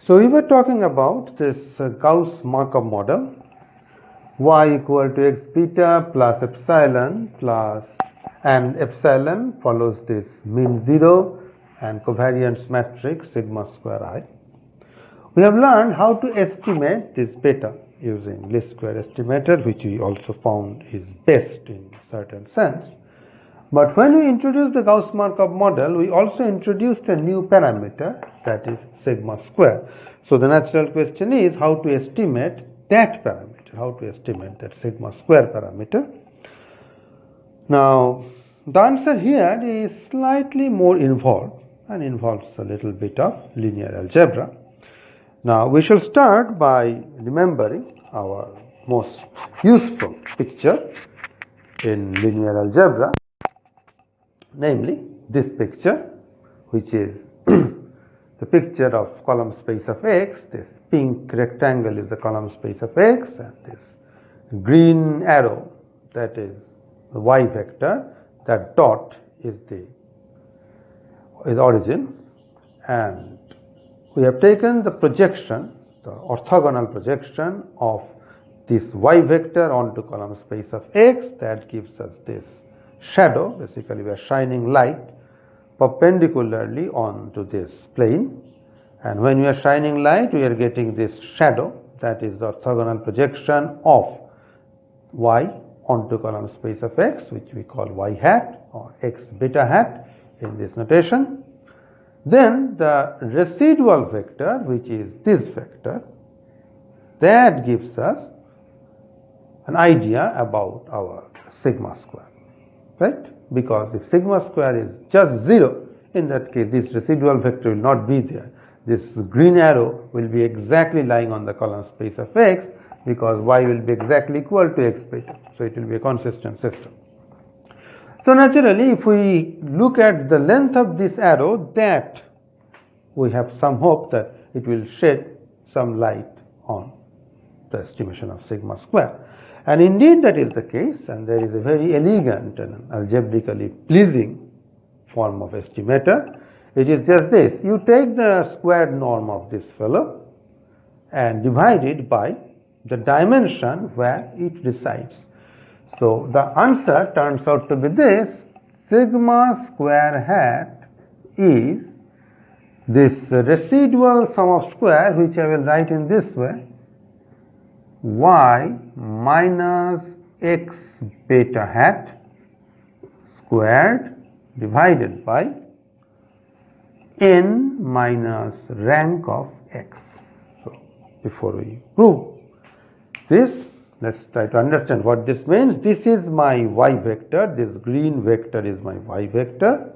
So we were talking about this Gauss-Markov model, y equal to x beta plus epsilon and epsilon follows this mean 0 and covariance matrix sigma square I. We have learned how to estimate this beta using least square estimator, which we also found is best in certain sense. But when we introduced the Gauss-Markov model, we also introduced a new parameter, that is sigma square. So the natural question is how to estimate that parameter, how to estimate that sigma square parameter. Now, the answer here is slightly more involved and involves a little bit of linear algebra. Now, we shall start by remembering our most useful picture in linear algebra, namely this picture, which is the picture of column space of X. This pink rectangle is the column space of X, and this green arrow, that is the Y vector, that dot is the origin, and we have taken the projection, the orthogonal projection of this Y vector onto column space of X. That gives us this shadow. Basically, we are shining light perpendicularly onto this plane, and when we are shining light, we are getting this shadow, that is the orthogonal projection of Y onto column space of X, which we call Y hat or X beta hat in this notation. Then the residual vector, which is this vector, that gives us an idea about our sigma square, right? Because if sigma square is just 0, in that case this residual vector will not be there. This green arrow will be exactly lying on the column space of X, because Y will be exactly equal to X beta. So it will be a consistent system. So naturally, if we look at the length of this arrow, that we have some hope that it will shed some light on the estimation of sigma square. And indeed that is the case, and there is a very elegant and algebraically pleasing form of estimator. It is just this: you take the squared norm of this fellow and divide it by the dimension where it resides. So the answer turns out to be this: sigma square hat is this residual sum of square, which I will write in this way, y minus x beta hat squared divided by n minus rank of x. So before we prove this, let's try to understand what this means. This is my y vector, this green vector is my y vector,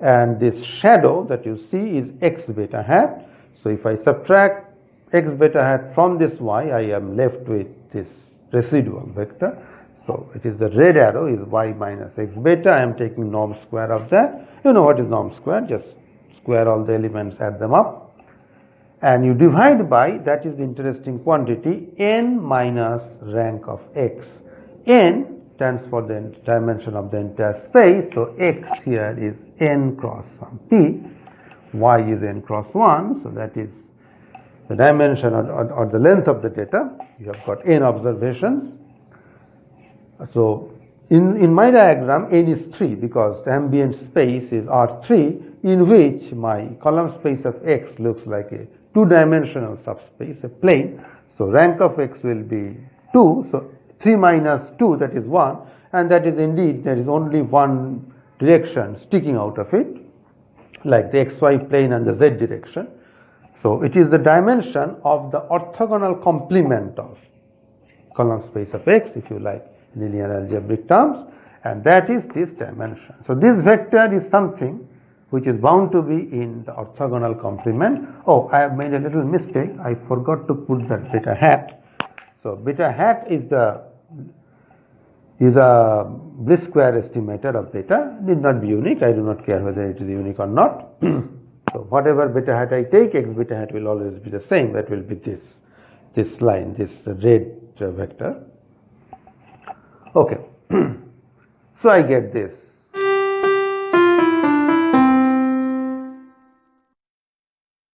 and this shadow that you see is x beta hat. So if I subtract x beta hat from this y, I am left with this residual vector. So it is the red arrow is y minus x beta. I am taking norm square of that. You know what is norm square, just square all the elements, add them up, and you divide by, that is the interesting quantity, n minus rank of x. N stands for the dimension of the entire space, so x here is n cross some p, y is n cross 1, so that is the dimension or the length of the data. You have got n observations. So in my diagram, n is 3, because the ambient space is R3, in which my column space of X looks like a two-dimensional subspace, a plane. So rank of X will be 2, so 3 minus 2, that is 1, and that is indeed, there is only one direction sticking out of it, like the XY plane and the Z direction. So it is the dimension of the orthogonal complement of column space of X, if you like, in linear algebraic terms, and that is this dimension. So this vector is something which is bound to be in the orthogonal complement. Oh, I have made a little mistake. I forgot to put that beta hat. So beta hat is a least square estimator of beta. It need not be unique. I do not care whether it is unique or not. So whatever beta hat I take, x beta hat will always be the same. That will be this line, this red vector. Okay. So I get this